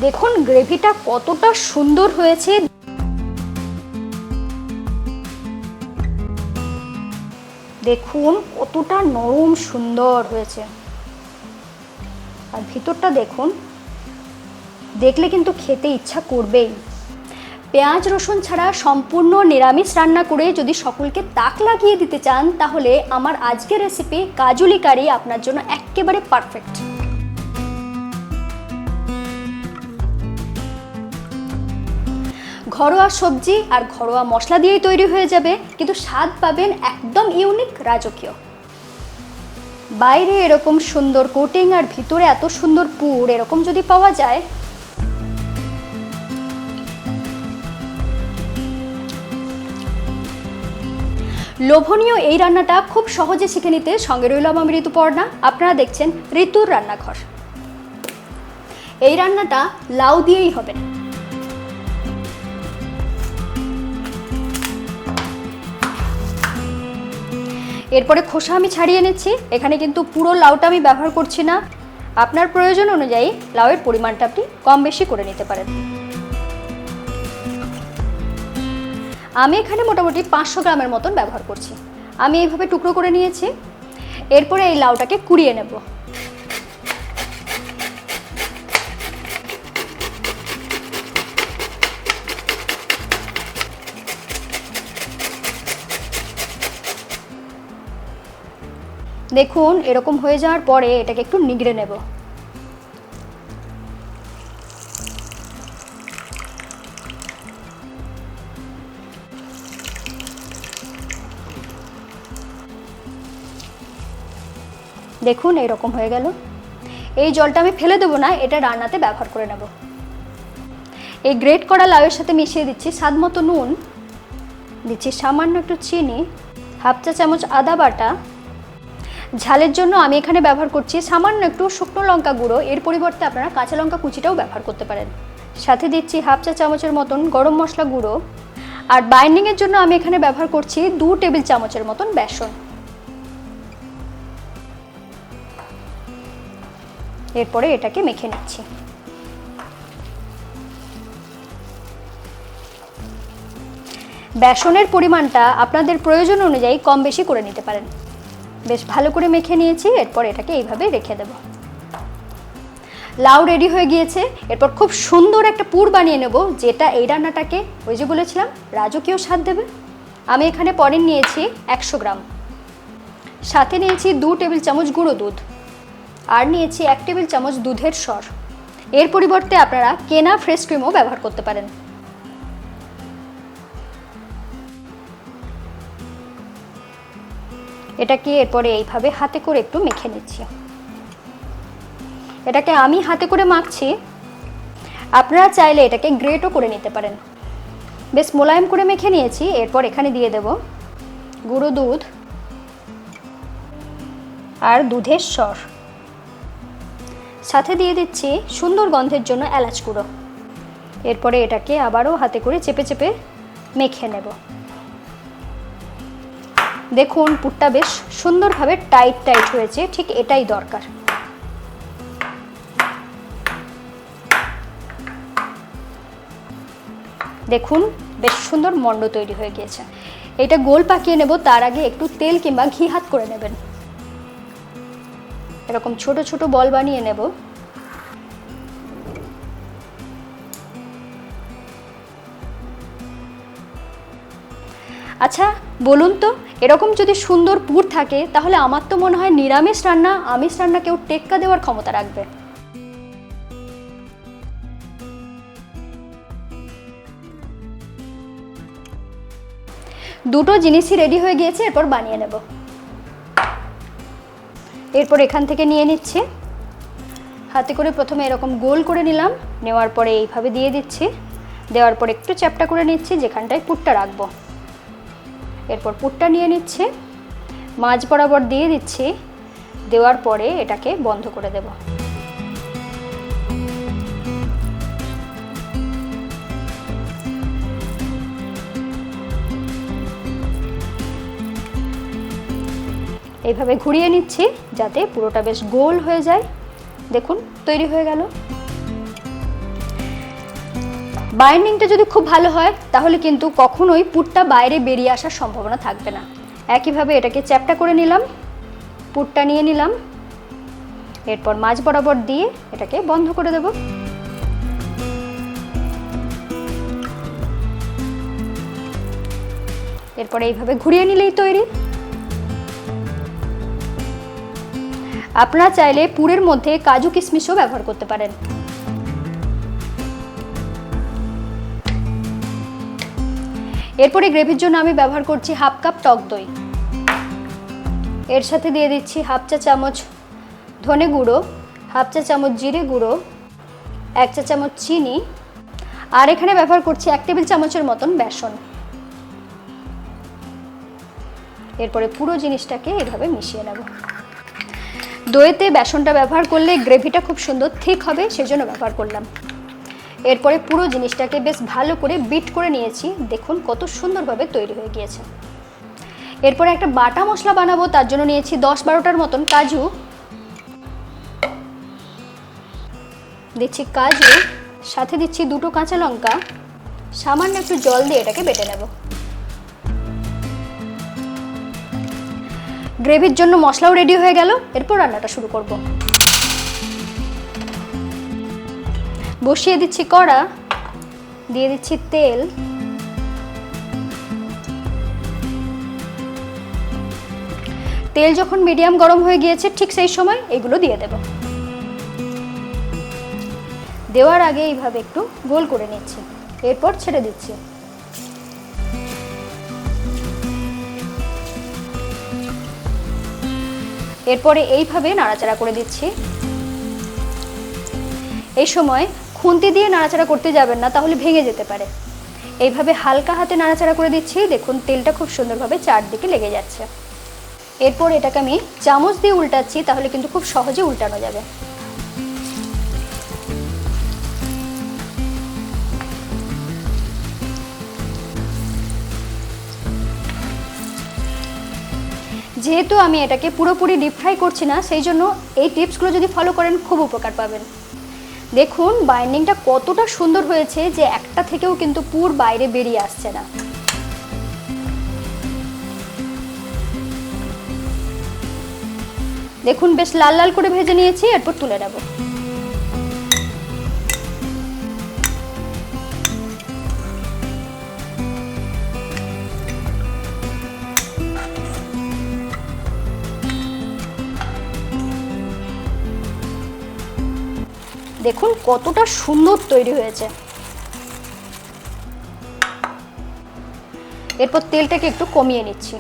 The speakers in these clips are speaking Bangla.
দেখুন গ্রেভিটা কতটা সুন্দর হয়েছে। দেখুন কতটা নরম সুন্দর হয়েছে, আর ভিতরটা দেখুন, দেখলে কিন্তু খেতে ইচ্ছা করবেই। পেঁয়াজ রসুন ছাড়া সম্পূর্ণ নিরামিষ রান্না করে যদি সকলকে তাক লাগিয়ে দিতে চান, তাহলে আমার আজকের রেসিপি কাজুলি কারি আপনার জন্য একেবারে পারফেক্ট। ঘরোয়া সবজি আর ঘরোয়া মশলা দিয়েই তৈরি হয়ে যাবে, কিন্তু স্বাদ পাবেন একদম ইউনিক, রাজকীয়। বাইরে এরকম সুন্দর কোটিং আর ভিতরে এত সুন্দর পুর এরকম যদি পাওয়া যায়, লোভনীয় এই রান্নাটা খুব সহজে শিখে নিতে সঙ্গে রইলাম আমি ঋতুপর্ণা। আপনারা দেখছেন ঋতুর রান্নাঘর। এই রান্নাটা লাউ দিয়েই হবে। এরপরে খোসা আমি ছাড়িয়ে নিচ্ছি। এখানে কিন্তু পুরো লাউটা আমি ব্যবহার করছি না, আপনার প্রয়োজন অনুযায়ী লাউয়ের পরিমাণটা আপনি কম বেশি করে নিতে পারেন। আমি এখানে মোটামুটি 500 গ্রামের মতন ব্যবহার করছি। আমি এইভাবে টুকরো করে নিয়েছি। এরপরে এই লাউটাকে কুড়িয়ে নেব। দেখুন এরকম হয়ে যাওয়ার পরে এটাকে একটু নিগড়ে নেব। দেখুন এরকম হয়ে গেল। এই জলটা আমি ফেলে দেবো না, এটা রান্নাতে ব্যবহার করে নেব। এই গ্রেট করা লাউয়ের সাথে মিশিয়ে দিচ্ছি স্বাদ মতো নুন, দিচ্ছি সামান্য একটু চিনি, হাফ চা চামচ আদা বাটা। ঝালের জন্য আমি এখানে ব্যবহার করছি সামান্য একটু শুকনো লঙ্কা গুঁড়ো, এর পরিবর্তে আপনারা কাঁচা লঙ্কা কুচিটাও ব্যবহার করতে পারেন। সাথে দিচ্ছি হাফ চা চামচের মতন গরম মশলা গুঁড়ো, আর বাইন্ডিংয়ের জন্য আমি এখানে ব্যবহার করছি 2 টেবিল চামচের মতন বেসন। এরপরে এটাকে মেখে নিচ্ছি। বেসনের পরিমাণটা আপনাদের প্রয়োজন অনুযায়ী কম বেশি করে নিতে পারেন। বেশ ভালো করে মেখে নিয়েছি। এরপর এটাকে এইভাবে রেখে দেব। লাউ রেডি হয়ে গিয়েছে। এরপর খুব সুন্দর একটা পুর বানিয়ে নেব, যেটা এই রান্নাটাকে ওই যে বলেছিলাম রাজকীয় স্বাদ দেবে। আমি এখানে পনির নিয়েছি 100 গ্রাম, সাথে নিয়েছি 2 টেবিল চামচ গুঁড়ো দুধ, আর নিয়েছি 1 টেবিল চামচ দুধের সর। এর পরিবর্তে আপনারা কেনা ফ্রেশ ক্রিমও ব্যবহার করতে পারেন। এটাকে এরপরে এইভাবে হাতে করে একটু মেখে নিচ্ছি। এটাকে আমি হাতে করে মাখছি, আপনারা চাইলে এটাকে গ্রেটও করে নিতে পারেন। বেশ মোলায়েম করে মেখে নিয়েছি। এরপর এখানে দিয়ে দেব গুঁড়ো দুধ আর দুধের সর, সাথে দিয়ে দিচ্ছি সুন্দর গন্ধের জন্য এলাচ গুঁড়ো। এরপরে এটাকে আবারও হাতে করে চেপে চেপে মেখে নেব। দেখুন পুরটা বেশ সুন্দরভাবে টাইট টাইট হয়েছে, ঠিক এটাই দরকার। দেখুন বেশ সুন্দর মণ্ড তৈরি হয়ে গিয়েছে। এটা গোল পাকিয়ে নেব, তার আগে একটু তেল কিংবা ঘি হাত করে নেবেন। এরকম ছোট ছোট বল বানিয়ে নেব। আচ্ছা বলুন তো, এরকম যদি সুন্দর পুর থাকে, তাহলে আমার তো মনে হয় নিরামিষ রান্না আমিষ রান্না কেউ টেক্কা দেওয়ার ক্ষমতা রাখবে। দুটো জিনিসই রেডি হয়ে গিয়েছে। এরপর বানিয়ে নেব। এরপর এখান থেকে নিয়ে নিচ্ছি। হাতে করে প্রথমে এরকম গোল করে নিলাম, নেওয়ার পরে এইভাবে দিয়ে দিচ্ছি। দেওয়ার পর একটু চ্যাপটা করে নিচ্ছি যেখানটায় পুরটা রাখবো। এরপর পুরটা নিয়ে নিচ্ছি, মাঝ বরাবর দিয়ে দিচ্ছি। দেওয়ার পরে এটাকে বন্ধ করে দেব। এইভাবে ঘুরিয়ে নিচ্ছি যাতে পুরোটা বেশ গোল হয়ে যায়। দেখুন তৈরি হয়ে গেল। বাইন্ডিংটা যদি খুব ভালো হয় তাহলে কিন্তু কখনোই পুরটা বাইরে বেরিয়ে আসার সম্ভাবনা থাকবে না। একইভাবে এটাকে চ্যাপটা করে নিলাম, পুরটা নিয়ে নিলাম, এরপর মাঝ বরাবর দিয়ে এটাকে বন্ধ করে দেব। এরপরে এইভাবে ঘুরিয়ে নিলেই তৈরি। আপনারা চাইলে পুরের মধ্যে কাজু কিশমিশও ব্যবহার করতে পারেন। এরপরে গ্রেভির জন্য আমি ব্যবহার করছি হাফ কাপ টক দই। এর সাথে দিয়ে দিচ্ছি হাফ চা চামচ ধনে গুঁড়ো, হাফ চা চামচ জিরে গুঁড়ো, 1 চা চামচ চিনি, আর এখানে ব্যবহার করছি 1 টেবিল চামচের মতন বেসন। এরপরে পুরো জিনিসটাকে এভাবে মিশিয়ে নেব। দইতে বেসনটা ব্যবহার করলে গ্রেভিটা খুব সুন্দর ঠিক হবে, সেজন্য ব্যবহার করলাম। এরপরে পুরো জিনিসটাকে বেশ ভালো করে বিট করে নিয়েছি। দেখুন কত সুন্দরভাবে তৈরি হয়ে গিয়েছে। এরপরে একটা বাটা মশলা বানাবো, তার জন্য নিয়েছি 10-12টার মতন কাজু। দিচ্ছি কাজু, সাথে দিচ্ছি 2টো কাঁচা লঙ্কা, সামান্য একটু জল দিয়ে এটাকে বেটে নেব। গ্রেভির জন্য মশলাও রেডি হয়ে গেল। এরপর রান্নাটা শুরু করব। বসিয়ে দিচ্ছি কড়া, দিয়ে দিচ্ছি তেল, তেল যখন মিডিয়াম গরম হয়ে গিয়েছে ঠিক সেই সময় এগুলো দিয়ে দেব। দেওয়ার আগে এইভাবে একটু গোল করে নিচ্ছি, এরপর ছেড়ে দিচ্ছি। এরপরে এইভাবে নাড়াচাড়া করে দিচ্ছি। এই সময় খুন্তি দিয়ে নাড়াচাড়া করতে যাবেন না, তাহলে ভেঙে যেতে পারে। এইভাবে হালকা হাতে নাড়াচাড়া করে দিচ্ছি। দেখুন তেলটা খুব সুন্দরভাবে চারদিকে লেগে যাচ্ছে। এরপর এটাকে আমি চামচ দিয়ে উল্টাচ্ছি, তাহলে কিন্তু খুব সহজে উল্টানো যাবে। যেহেতু আমি এটাকে পুরোপুরি ডিপ ফ্রাই করছি না, সেই জন্য এই টিপসগুলো যদি ফলো করেন খুব উপকার পাবেন। দেখুন বাইন্ডিংটা কতটা সুন্দর হয়েছে যে একটা থেকেও কিন্তু পুর বাইরে বেরিয়ে আসছে না। দেখুন বেশ লাল লাল করে ভেজে নিয়েছি, এরপর তুলে নেব। দেখুন কতটা সুন্দর তৈরি হয়েছে। এরপর তেলটাকে একটু কমিয়ে নিচ্ছি।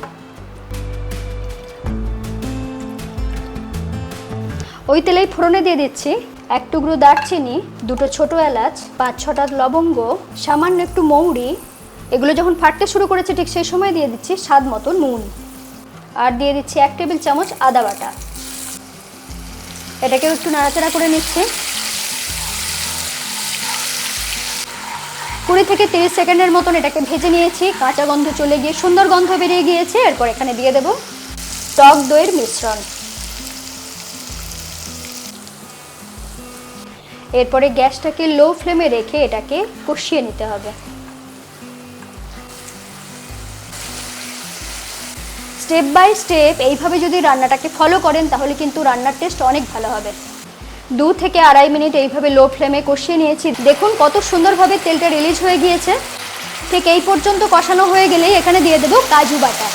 ওই তেলেই ফোড়নে দিয়ে দিচ্ছি 1 টুকরো দারচিনি, 2টো ছোট এলাচ, 5-6টা লবঙ্গ, সামান্য একটু মৌরি। এগুলো যখন ফাটতে শুরু করেছে ঠিক সেই সময় দিয়ে দিচ্ছি স্বাদ মতো নুন, আর দিয়ে দিচ্ছি 1 টেবিল চামচ আদা বাটা। এটাকেও একটু নাড়াচাড়া করে নিচ্ছি। 20 থেকে 30 সেকেন্ডের মতন এটাকে ভেজে নিয়েছি। কাঁচা গন্ধ চলে গিয়ে সুন্দর গন্ধ বেরিয়ে গিয়েছে। এরপর এখানে দিয়ে দেব টক দইয়ের মিশ্রণ। এরপরে গ্যাসটাকে লো ফ্লেমে রেখে এটাকে কষিয়ে নিতে হবে। স্টেপ বাই স্টেপ এইভাবে যদি রান্নাটাকে ফলো করেন তাহলে কিন্তু রান্নার টেস্ট অনেক ভালো হবে। 2 থেকে 2.5 মিনিট এইভাবে লো ফ্লেমে কষিয়ে নিয়েছি। দেখুন কত সুন্দরভাবে তেলটা রিলিজ হয়ে গিয়েছে। ঠিক এই পর্যন্ত কষানো হয়ে গেলেই এখানে দিয়ে দেব কাজু বাটা।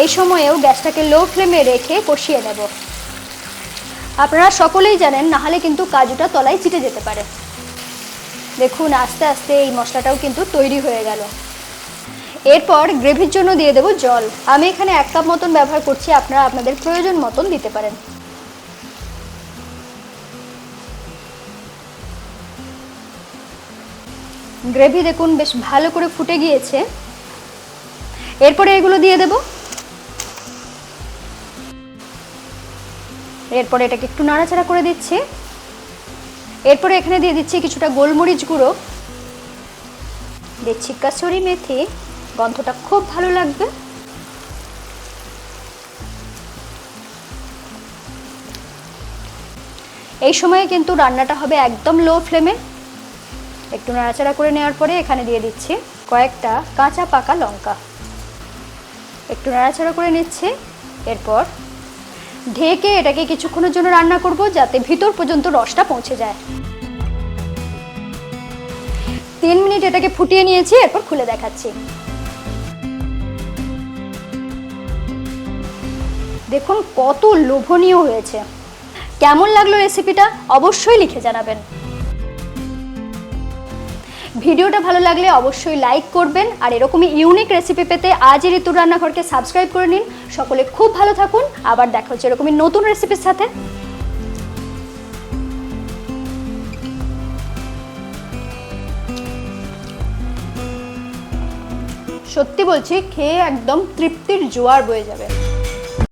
এই সময়েও গ্যাসটাকে লো ফ্লেমে রেখে কষিয়ে নেব। আপনারা সকলেই জানেন, নাহলে কিন্তু কাজুটা তলায় চিটে যেতে পারে। দেখুন আস্তে আস্তে এই মশলাটাও কিন্তু তৈরি হয়ে গেল। এরপর গ্রেভির জন্য দিয়ে দেব জল। আমি এখানে 1 কাপ মতন ব্যবহার করছি, আপনারা আপনাদের প্রয়োজন মতন দিতে পারেন। গ্রেভি দেখুন বেশ ভালো করে ফুটে গিয়েছে। এরপরে এগুলো দিয়ে দেব। এরপরে এটাকে একটু নাড়াচাড়া করে দিচ্ছি। এরপরে এখানে দিয়ে দিচ্ছি কিছুটা গোলমরিচ গুঁড়ো, দিচ্ছি কাসুরি মেথি, গন্ধটা খুব ভালো লাগবে। এই সময়ে কিন্তু রান্নাটা হবে একদম লো ফ্লেমে। একটু নাড়াচাড়া করে নেওয়ার পরে এখানে দিয়ে দিচ্ছি কয়েকটা কাঁচা পাকা লঙ্কা। একটু নাড়াচাড়া করে নিচ্ছি। এরপর ঢেকে এটাকে কিছুক্ষণের জন্য রান্না করব, যাতে ভিতর পর্যন্ত রসটা পৌঁছে যায়। 3 মিনিট এটাকে ফুটিয়ে নিয়েছি, এরপর খুলে দেখাচ্ছি। দেখুন কত লোভনীয় হয়েছে। কেমন লাগলো রেসিপিটা অবশ্যই লিখে জানাবেন। ভিডিওটা ভালো লাগলে অবশ্যই লাইক করবেন, আর এরকমই ইউনিক রেসিপি পেতে আজই ঋতুর রান্নাঘরকে সাবস্ক্রাইব করে নিন। সকলে খুব ভালো থাকুন, আবার দেখা হচ্ছে এরকমই নতুন রেসিপির সাথে। সত্যি বলছি, খেয়ে একদম তৃপ্তির জোয়ার বয়ে যাবে।